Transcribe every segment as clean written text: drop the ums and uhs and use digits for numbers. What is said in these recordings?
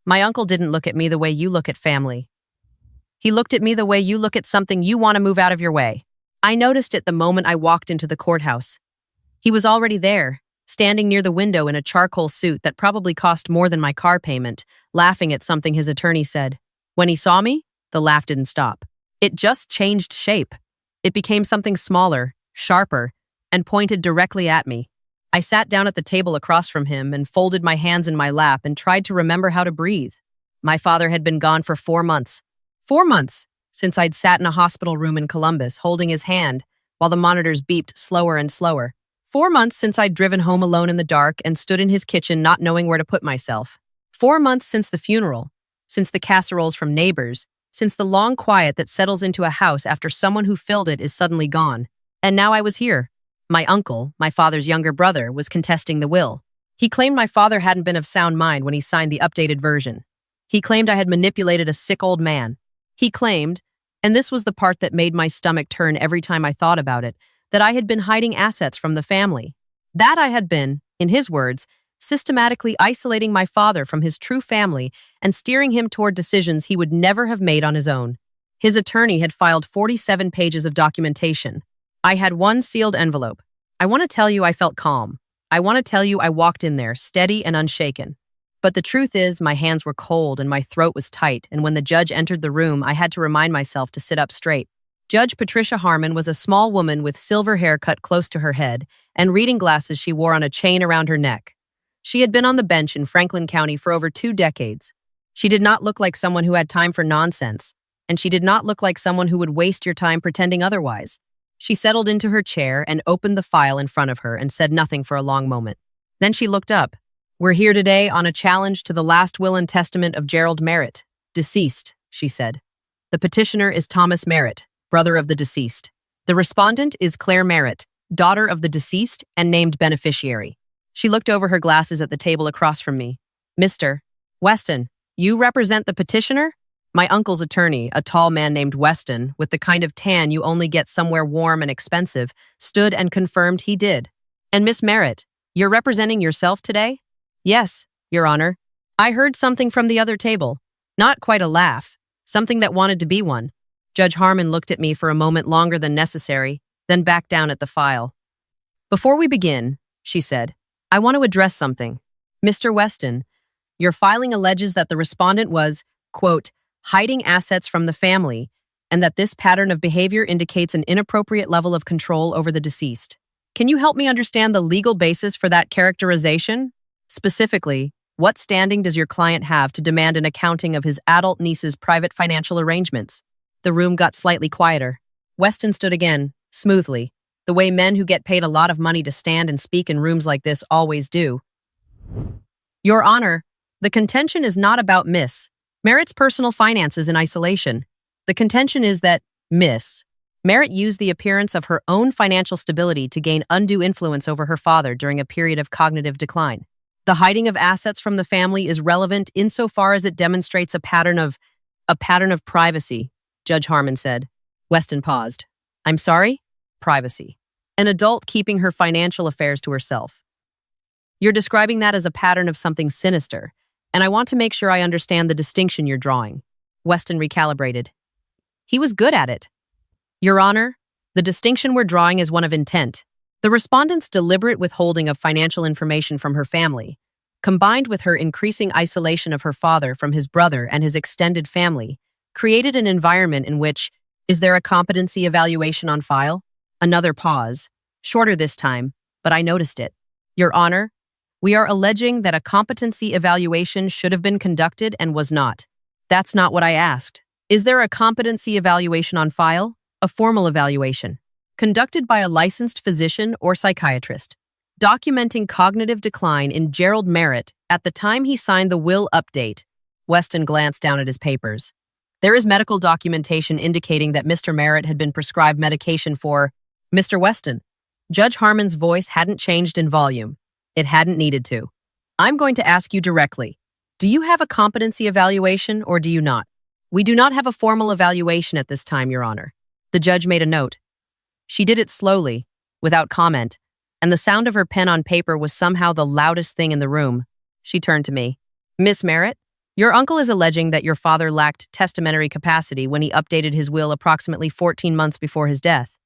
My uncle didn't look at me the way you look at family. He looked at me the way you look at something you want to move out of your way. I noticed it the moment I walked into the courthouse. He was already there, standing near the window in a charcoal suit that probably cost more than my car payment, laughing at something his attorney said. When he saw me, the laugh didn't stop. It just changed shape. It became something smaller, sharper, and pointed directly at me. I sat down at the table across from him and folded my hands in my lap and tried to remember how to breathe. My father had been gone for 4 months. 4 months since I'd sat in a hospital room in Columbus holding his hand while the monitors beeped slower and slower. 4 months since I'd driven home alone in the dark and stood in his kitchen not knowing where to put myself. 4 months since the funeral, since the casseroles from neighbors, since the long quiet that settles into a house after someone who filled it is suddenly gone. And now I was here. My uncle, my father's younger brother, was contesting the will. He claimed my father hadn't been of sound mind when he signed the updated version. He claimed I had manipulated a sick old man. He claimed, and this was the part that made my stomach turn every time I thought about it, that I had been hiding assets from the family. That I had been, in his words, systematically isolating my father from his true family and steering him toward decisions he would never have made on his own. His attorney had filed 47 pages of documentation. I had one sealed envelope. I want to tell you I felt calm. I want to tell you I walked in there, steady and unshaken. But the truth is, my hands were cold and my throat was tight, and when the judge entered the room, I had to remind myself to sit up straight. Judge Patricia Harmon was a small woman with silver hair cut close to her head and reading glasses she wore on a chain around her neck. She had been on the bench in Franklin County for over 2 decades. She did not look like someone who had time for nonsense, and she did not look like someone who would waste your time pretending otherwise. She settled into her chair and opened the file in front of her and said nothing for a long moment. Then she looked up. "We're here today on a challenge to the last will and testament of Gerald Merritt, deceased," she said. "The petitioner is Thomas Merritt, brother of the deceased. The respondent is Claire Merritt, daughter of the deceased and named beneficiary." She looked over her glasses at the table across from me. "Mr. Weston, you represent the petitioner?" My uncle's attorney, a tall man named Weston, with the kind of tan you only get somewhere warm and expensive, stood and confirmed he did. "And Miss Merritt, you're representing yourself today?" "Yes, Your Honor. I heard something from the other table. Not quite a laugh, something that wanted to be one." Judge Harmon looked at me for a moment longer than necessary, then backed down at the file. "Before we begin," she said, "I want to address something. Mr. Weston, your filing alleges that the respondent was, quote, hiding assets from the family, and that this pattern of behavior indicates an inappropriate level of control over the deceased. Can you help me understand the legal basis for that characterization? Specifically, what standing does your client have to demand an accounting of his adult niece's private financial arrangements?" The room got slightly quieter. Weston stood again, smoothly, the way men who get paid a lot of money to stand and speak in rooms like this always do. "Your Honor, the contention is not about Miss Merritt's personal finances in isolation. The contention is that Miss Merritt used the appearance of her own financial stability to gain undue influence over her father during a period of cognitive decline. The hiding of assets from the family is relevant insofar as it demonstrates a pattern of privacy," Judge Harmon said. Weston paused. "I'm sorry? Privacy. An adult keeping her financial affairs to herself. You're describing that as a pattern of something sinister, and I want to make sure I understand the distinction you're drawing." Weston recalibrated. He was good at it. "Your Honor, the distinction we're drawing is one of intent. The respondent's deliberate withholding of financial information from her family, combined with her increasing isolation of her father from his brother and his extended family, created an environment in which, is there a competency evaluation on file?" Another pause, shorter this time, but I noticed it. "Your Honor, we are alleging that a competency evaluation should have been conducted and was not." "That's not what I asked. Is there a competency evaluation on file? A formal evaluation, conducted by a licensed physician or psychiatrist, documenting cognitive decline in Gerald Merritt at the time he signed the will update." Weston glanced down at his papers. "There is medical documentation indicating that Mr. Merritt had been prescribed medication for—" "Mr. Weston." Judge Harmon's voice hadn't changed in volume. It hadn't needed to. "I'm going to ask you directly. Do you have a competency evaluation or do you not?" "We do not have a formal evaluation at this time, Your Honor." The judge made a note. She did it slowly, without comment, and the sound of her pen on paper was somehow the loudest thing in the room. She turned to me. "Miss Merritt, Your uncle is alleging that your father lacked testamentary capacity when he updated his will approximately 14 months before his death.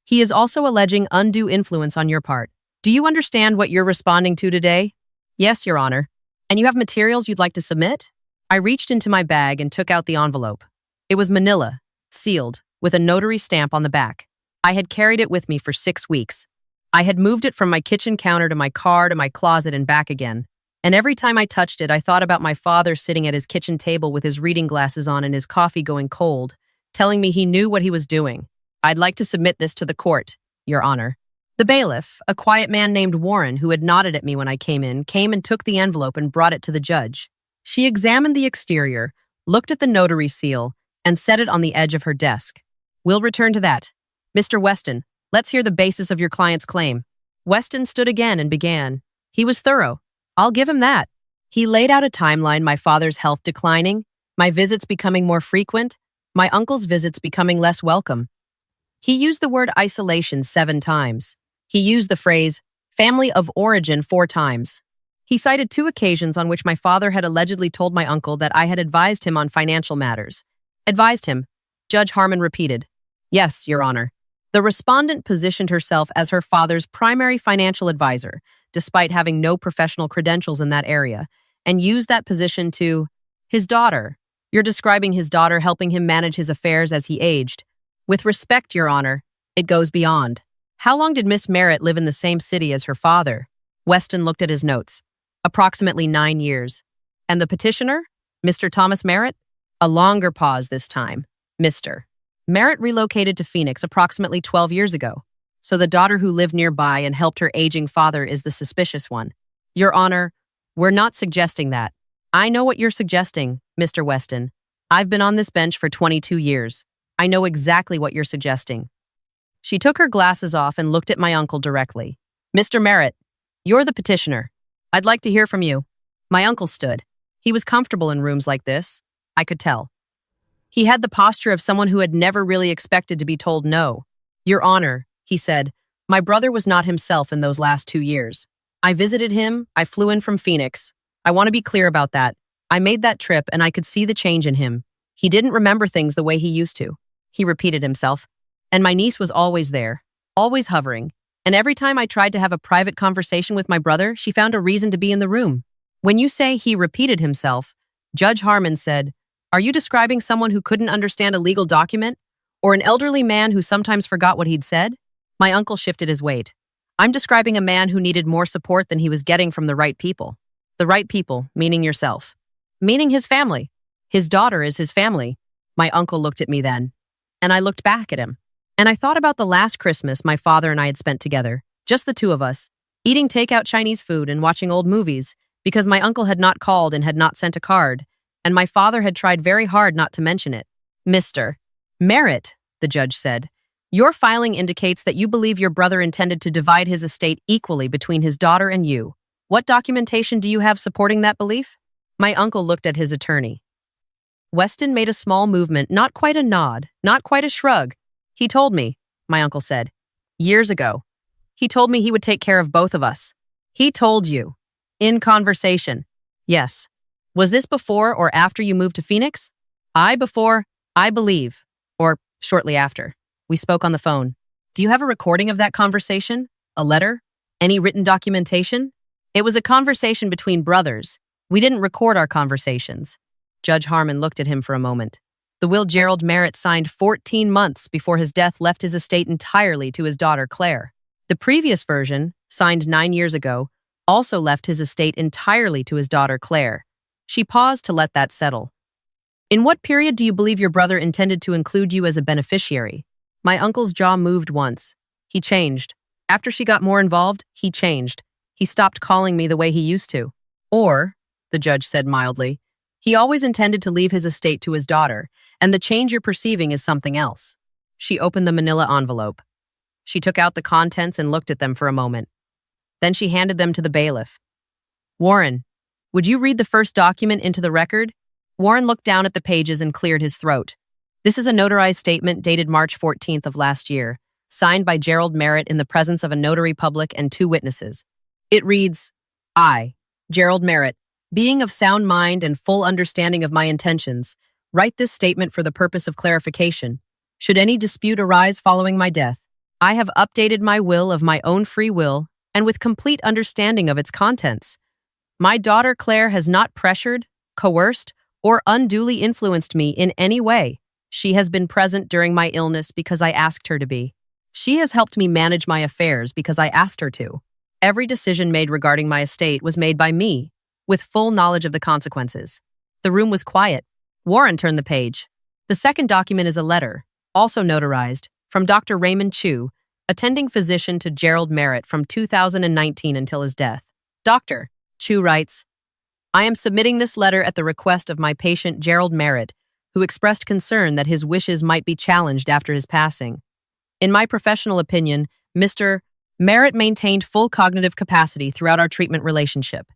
He is also alleging undue influence on your part. Do you understand what you're responding to today? Yes, Your Honor. And you have materials you'd like to submit? I reached into my bag and took out the envelope. It was manila, sealed, with a notary stamp on the back. I had carried it with me for 6 weeks. I had moved it from my kitchen counter to my car to my closet and back again. And every time I touched it, I thought about my father sitting at his kitchen table with his reading glasses on and his coffee going cold, telling me he knew what he was doing. I'd like to submit this to the court, Your Honor. The bailiff, a quiet man named Warren who had nodded at me when I came in, came and took the envelope and brought it to the judge. She examined the exterior, looked at the notary seal, and set it on the edge of her desk. We'll return to that. Mr. Weston, let's hear the basis of your client's claim. Weston stood again and began. He was thorough. I'll give him that. He laid out a timeline, my father's health declining, my visits becoming more frequent, my uncle's visits becoming less welcome. He used the word isolation 7 times. He used the phrase family of origin 4 times. He cited 2 occasions on which my father had allegedly told my uncle that I had advised him on financial matters. Advised him. Judge Harmon repeated. Yes, Your Honor. The respondent positioned herself as her father's primary financial advisor, despite having no professional credentials in that area, and used that position to his daughter. You're describing his daughter helping him manage his affairs as he aged. With respect, Your Honor, it goes beyond. How long did Miss Merritt live in the same city as her father? Weston looked at his notes. Approximately 9 years. And the petitioner? Mr. Thomas Merritt? A longer pause this time. Mr. Merritt relocated to Phoenix approximately 12 years ago. So the daughter who lived nearby and helped her aging father is the suspicious one. Your Honor, we're not suggesting that. I know what you're suggesting, Mr. Weston. I've been on this bench for 22 years. I know exactly what you're suggesting. She took her glasses off and looked at my uncle directly. Mr. Merritt, you're the petitioner. I'd like to hear from you. My uncle stood. He was comfortable in rooms like this. I could tell. He had the posture of someone who had never really expected to be told no. Your Honor, he said, my brother was not himself in those last 2 years. I visited him. I flew in from Phoenix. I want to be clear about that. I made that trip and I could see the change in him. He didn't remember things the way he used to. He repeated himself. And my niece was always there, always hovering. And every time I tried to have a private conversation with my brother, she found a reason to be in the room. When you say he repeated himself, Judge Harmon said, are you describing someone who couldn't understand a legal document? Or an elderly man who sometimes forgot what he'd said? My uncle shifted his weight. I'm describing a man who needed more support than he was getting from the right people. The right people, meaning yourself. Meaning his family. His daughter is his family. My uncle looked at me then. And I looked back at him. And I thought about the last Christmas my father and I had spent together, just the 2 of us, eating takeout Chinese food and watching old movies, because my uncle had not called and had not sent a card, and my father had tried very hard not to mention it. Mr. Merritt, the judge said, your filing indicates that you believe your brother intended to divide his estate equally between his daughter and you. What documentation do you have supporting that belief? My uncle looked at his attorney. Weston made a small movement, not quite a nod, not quite a shrug. He told me, my uncle said, years ago. He told me he would take care of both of us. He told you. In conversation. Yes. Was this before or after you moved to Phoenix? Before, I believe. Or shortly after. We spoke on the phone. Do you have a recording of that conversation? A letter? Any written documentation? It was a conversation between brothers. We didn't record our conversations. Judge Harmon looked at him for a moment. The will Gerald Merritt signed 14 months before his death left his estate entirely to his daughter Claire. The previous version, signed 9 years ago, also left his estate entirely to his daughter Claire. She paused to let that settle. In what period do you believe your brother intended to include you as a beneficiary? My uncle's jaw moved once. He changed. After she got more involved, he changed. He stopped calling me the way he used to. Or, the judge said mildly, he always intended to leave his estate to his daughter, and the change you're perceiving is something else. She opened the manila envelope. She took out the contents and looked at them for a moment. Then she handed them to the bailiff. Warren, would you read the first document into the record? Warren looked down at the pages and cleared his throat. This is a notarized statement dated March 14th of last year, signed by Gerald Merritt in the presence of a notary public and 2 witnesses. It reads, I, Gerald Merritt, Being of sound mind and full understanding of my intentions, write this statement for the purpose of clarification. Should any dispute arise following my death, I have updated my will of my own free will and with complete understanding of its contents. My daughter Claire has not pressured, coerced, or unduly influenced me in any way. She has been present during my illness because I asked her to be. She has helped me manage my affairs because I asked her to. Every decision made regarding my estate was made by me, with full knowledge of the consequences. The room was quiet. Warren turned the page. The second document is a letter, also notarized, from Dr. Raymond Chu, attending physician to Gerald Merritt from 2019 until his death. Dr. Chu writes, I am submitting this letter at the request of my patient Gerald Merritt, who expressed concern that his wishes might be challenged after his passing. In my professional opinion, Mr. Merritt maintained full cognitive capacity throughout our treatment relationship.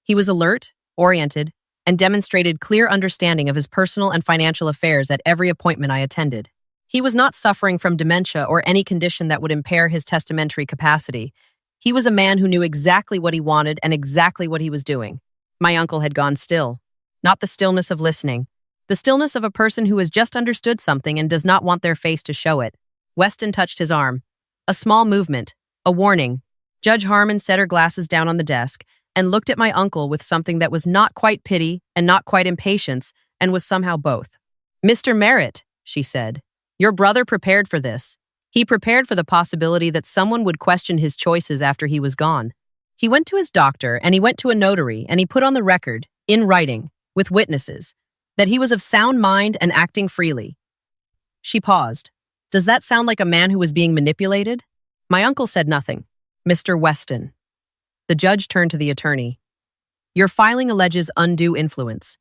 He was alert, oriented, and demonstrated clear understanding of his personal and financial affairs at every appointment I attended. He was not suffering from dementia or any condition that would impair his testamentary capacity. He was a man who knew exactly what he wanted and exactly what he was doing. My uncle had gone still. Not the stillness of listening. The stillness of a person who has just understood something and does not want their face to show it. Weston touched his arm. A small movement. A warning. Judge Harmon set her glasses down on the desk and looked at my uncle with something that was not quite pity and not quite impatience and was somehow both. Mr. Merritt, she said, your brother prepared for this. He prepared for the possibility that someone would question his choices after he was gone. He went to his doctor and he went to a notary and he put on the record, in writing, with witnesses, that he was of sound mind and acting freely. She paused. Does that sound like a man who was being manipulated? My uncle said nothing. Mr. Weston. The judge turned to the attorney. Your filing alleges undue influence.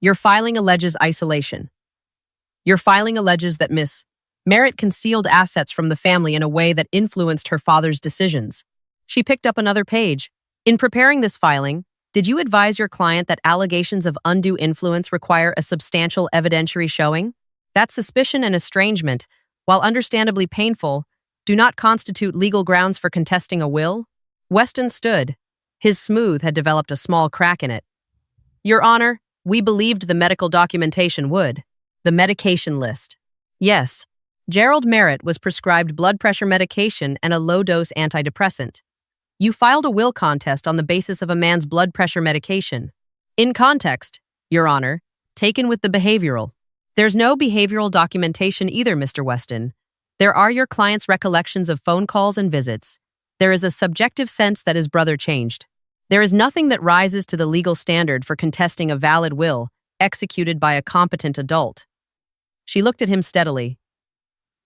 Your filing alleges isolation. Your filing alleges that Miss Merritt concealed assets from the family in a way that influenced her father's decisions. She picked up another page. In preparing this filing, did you advise your client that allegations of undue influence require a substantial evidentiary showing? That suspicion and estrangement, while understandably painful, do not constitute legal grounds for contesting a will? Weston stood. His smooth had developed a small crack in it. Your Honor, we believed the medical documentation would. The medication list. Yes. Gerald Merritt was prescribed blood pressure medication and a low-dose antidepressant. You filed a will contest on the basis of a man's blood pressure medication. In context, Your Honor, taken with the behavioral. There's no behavioral documentation either, Mr. Weston. There are your client's recollections of phone calls and visits. There is a subjective sense that his brother changed. There is nothing that rises to the legal standard for contesting a valid will executed by a competent adult. She looked at him steadily.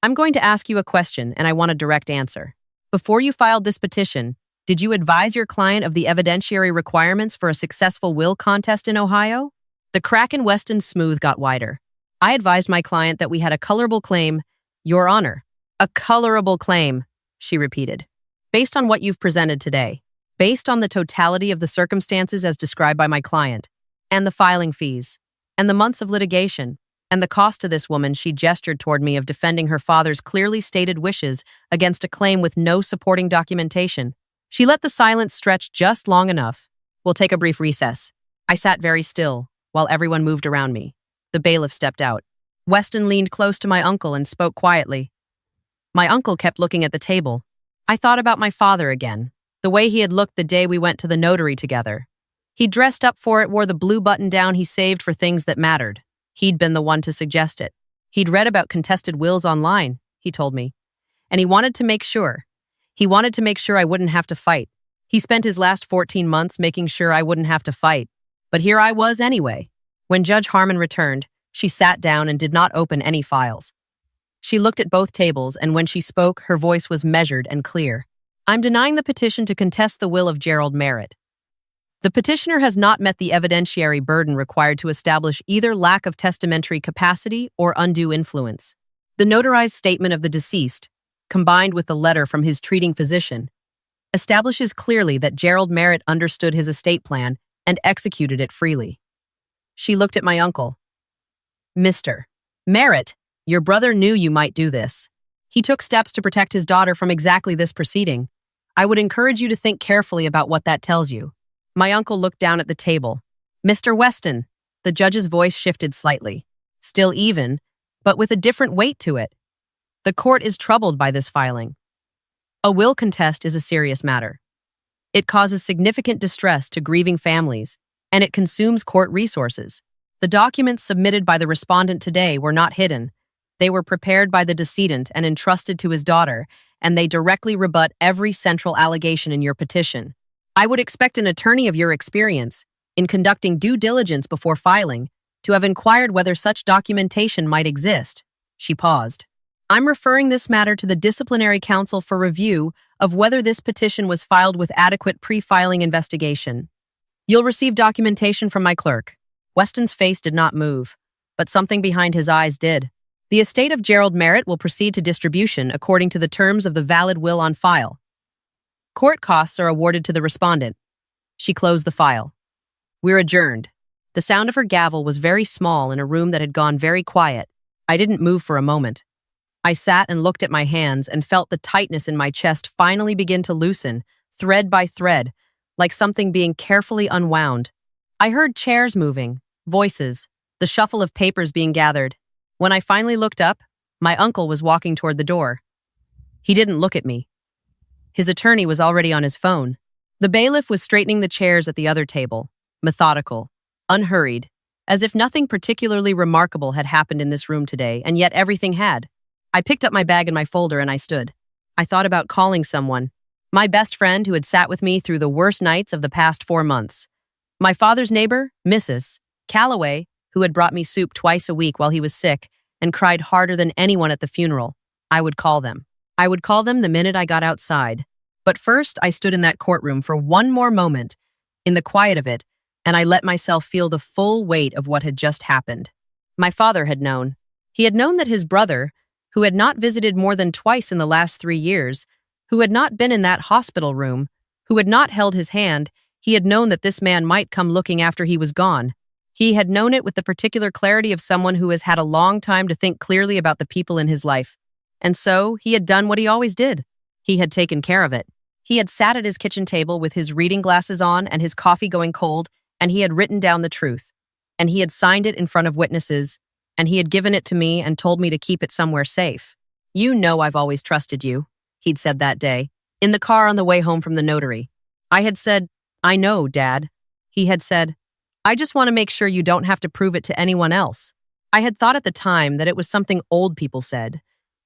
I'm going to ask you a question, and I want a direct answer. Before you filed this petition, did you advise your client of the evidentiary requirements for a successful will contest in Ohio? The crack in Weston's smooth got wider. I advised my client that we had a colorable claim, Your Honor. A colorable claim, she repeated. Based on what you've presented today, based on the totality of the circumstances as described by my client, and the filing fees, and the months of litigation, and the cost to this woman, she gestured toward me, of defending her father's clearly stated wishes against a claim with no supporting documentation. She let the silence stretch just long enough. We'll take a brief recess. I sat very still, while everyone moved around me. The bailiff stepped out. Weston leaned close to my uncle and spoke quietly. My uncle kept looking at the table. I thought about my father again, the way he had looked the day we went to the notary together. He dressed up for it, wore the blue button-down he saved for things that mattered. He'd been the one to suggest it. He'd read about contested wills online, he told me. And he wanted to make sure. He wanted to make sure I wouldn't have to fight. He spent his last 14 months making sure I wouldn't have to fight. But here I was anyway. When Judge Harmon returned, she sat down and did not open any files. She looked at both tables, and when she spoke, her voice was measured and clear. I'm denying the petition to contest the will of Gerald Merritt. The petitioner has not met the evidentiary burden required to establish either lack of testamentary capacity or undue influence. The notarized statement of the deceased, combined with the letter from his treating physician, establishes clearly that Gerald Merritt understood his estate plan and executed it freely. She looked at my uncle. Mr. Merritt, your brother knew you might do this. He took steps to protect his daughter from exactly this proceeding. I would encourage you to think carefully about what that tells you. My uncle looked down at the table. Mr. Weston. The judge's voice shifted slightly. Still even, but with a different weight to it. The court is troubled by this filing. A will contest is a serious matter. It causes significant distress to grieving families, and it consumes court resources. The documents submitted by the respondent today were not hidden. They were prepared by the decedent and entrusted to his daughter, and they directly rebut every central allegation in your petition. I would expect an attorney of your experience, in conducting due diligence before filing, to have inquired whether such documentation might exist. She paused. I'm referring this matter to the Disciplinary Council for review of whether this petition was filed with adequate pre-filing investigation. You'll receive documentation from my clerk. Weston's face did not move, but something behind his eyes did. The estate of Gerald Merritt will proceed to distribution according to the terms of the valid will on file. Court costs are awarded to the respondent. She closed the file. We're adjourned. The sound of her gavel was very small in a room that had gone very quiet. I didn't move for a moment. I sat and looked at my hands and felt the tightness in my chest finally begin to loosen, thread by thread, like something being carefully unwound. I heard chairs moving, voices, the shuffle of papers being gathered. When I finally looked up, my uncle was walking toward the door. He didn't look at me. His attorney was already on his phone. The bailiff was straightening the chairs at the other table, methodical, unhurried, as if nothing particularly remarkable had happened in this room today, and yet everything had. I picked up my bag and my folder and I stood. I thought about calling someone. My best friend who had sat with me through the worst nights of the past 4 months. My father's neighbor, Mrs. Calloway, who had brought me soup twice a week while he was sick and cried harder than anyone at the funeral. I would call them. I would call them the minute I got outside. But first, I stood in that courtroom for one more moment, in the quiet of it, and I let myself feel the full weight of what had just happened. My father had known. He had known that his brother, who had not visited more than twice in the last 3 years, who had not been in that hospital room, who had not held his hand, he had known that this man might come looking after he was gone. He had known it with the particular clarity of someone who has had a long time to think clearly about the people in his life. And so, he had done what he always did. He had taken care of it. He had sat at his kitchen table with his reading glasses on and his coffee going cold, and he had written down the truth. And he had signed it in front of witnesses, and he had given it to me and told me to keep it somewhere safe. You know I've always trusted you, he'd said that day, in the car on the way home from the notary. I had said, I know, Dad. He had said, I just want to make sure you don't have to prove it to anyone else. I had thought at the time that it was something old people said,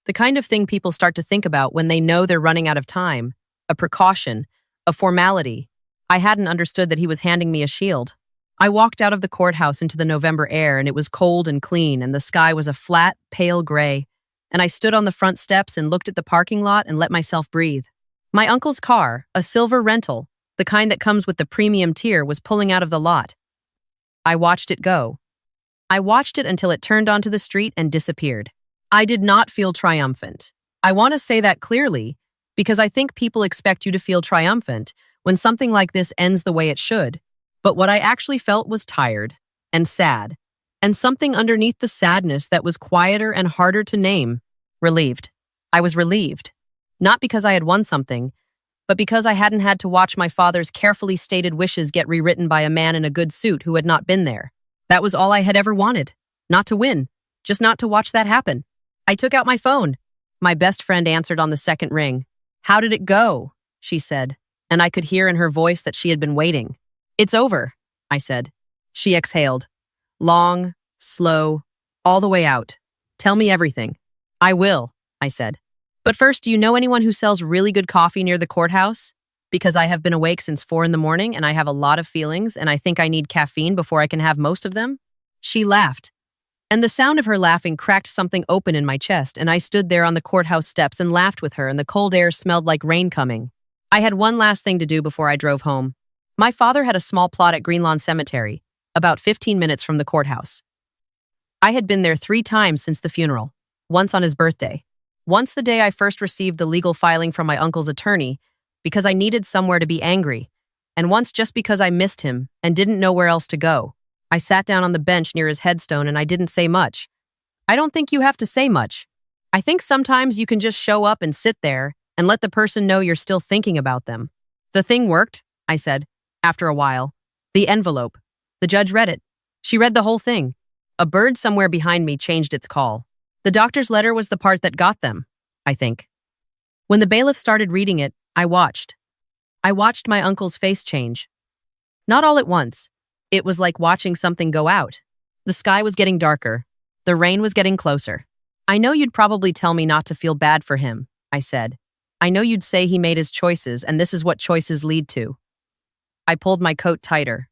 the kind of thing people start to think about when they know they're running out of time, a precaution, a formality. I hadn't understood that he was handing me a shield. I walked out of the courthouse into the November air, and it was cold and clean, and the sky was a flat, pale gray, and I stood on the front steps and looked at the parking lot and let myself breathe. My uncle's car, a silver rental, the kind that comes with the premium tier, was pulling out of the lot. I watched it go. I watched it until it turned onto the street and disappeared. I did not feel triumphant. I want to say that clearly, because I think people expect you to feel triumphant when something like this ends the way it should. But what I actually felt was tired and sad, and something underneath the sadness that was quieter and harder to name. Relieved. I was relieved. Not because I had won something, but because I hadn't had to watch my father's carefully stated wishes get rewritten by a man in a good suit who had not been there. That was all I had ever wanted. Not to win, just not to watch that happen. I took out my phone. My best friend answered on the second ring. How did it go? She said, and I could hear in her voice that she had been waiting. It's over, I said. She exhaled. Long, slow, all the way out. Tell me everything. I will, I said. But first, do you know anyone who sells really good coffee near the courthouse? Because I have been awake since 4 a.m. and I have a lot of feelings and I think I need caffeine before I can have most of them. She laughed. And the sound of her laughing cracked something open in my chest, and I stood there on the courthouse steps and laughed with her, and the cold air smelled like rain coming. I had one last thing to do before I drove home. My father had a small plot at Greenlawn Cemetery, about 15 minutes from the courthouse. I had been there 3 times since the funeral, once on his birthday, once the day I first received the legal filing from my uncle's attorney, because I needed somewhere to be angry, and once just because I missed him and didn't know where else to go. I sat down on the bench near his headstone and I didn't say much. I don't think you have to say much. I think sometimes you can just show up and sit there and let the person know you're still thinking about them. The thing worked, I said. After a while, the envelope. The judge read it. She read the whole thing. A bird somewhere behind me changed its call. The doctor's letter was the part that got them, I think. When the bailiff started reading it, I watched. I watched my uncle's face change. Not all at once. It was like watching something go out. The sky was getting darker. The rain was getting closer. I know you'd probably tell me not to feel bad for him, I said. I know you'd say he made his choices, and this is what choices lead to. I pulled my coat tighter.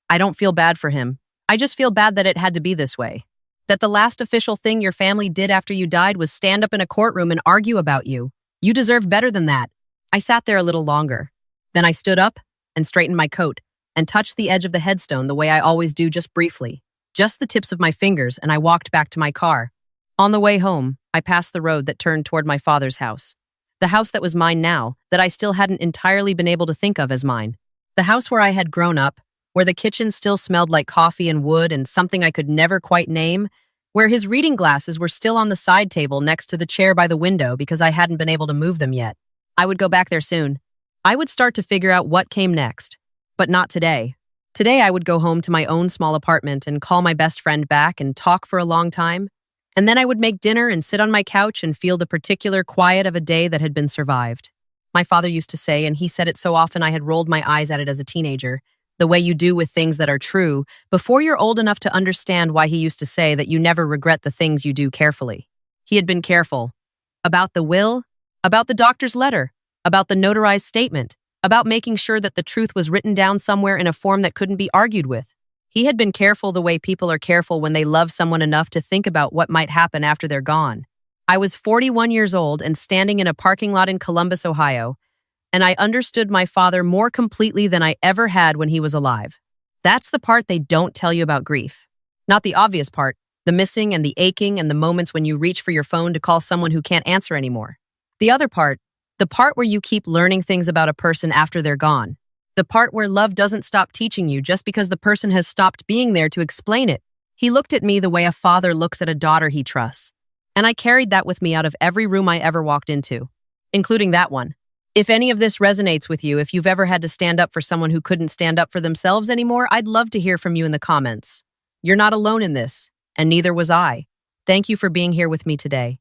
I don't feel bad for him. I just feel bad that it had to be this way. That the last official thing your family did after you died was stand up in a courtroom and argue about you. You deserve better than that. I sat there a little longer. Then I stood up and straightened my coat and touched the edge of the headstone the way I always do, just briefly. Just the tips of my fingers, and I walked back to my car. On the way home, I passed the road that turned toward my father's house. The house that was mine now, that I still hadn't entirely been able to think of as mine. The house where I had grown up, where the kitchen still smelled like coffee and wood and something I could never quite name, where his reading glasses were still on the side table next to the chair by the window because I hadn't been able to move them yet. I would go back there soon. I would start to figure out what came next. But not today. Today I would go home to my own small apartment and call my best friend back and talk for a long time. And then I would make dinner and sit on my couch and feel the particular quiet of a day that had been survived. My father used to say, and he said it so often I had rolled my eyes at it as a teenager, the way you do with things that are true, before you're old enough to understand why he used to say that you never regret the things you do carefully. He had been careful. About the will, about the doctor's letter, about the notarized statement, about making sure that the truth was written down somewhere in a form that couldn't be argued with. He had been careful the way people are careful when they love someone enough to think about what might happen after they're gone. I was 41 years old and standing in a parking lot in Columbus, Ohio, and I understood my father more completely than I ever had when he was alive. That's the part they don't tell you about grief. Not the obvious part, the missing and the aching and the moments when you reach for your phone to call someone who can't answer anymore. The other part, the part where you keep learning things about a person after they're gone. The part where love doesn't stop teaching you just because the person has stopped being there to explain it. He looked at me the way a father looks at a daughter he trusts. And I carried that with me out of every room I ever walked into, including that one. If any of this resonates with you, if you've ever had to stand up for someone who couldn't stand up for themselves anymore, I'd love to hear from you in the comments. You're not alone in this, and neither was I. Thank you for being here with me today.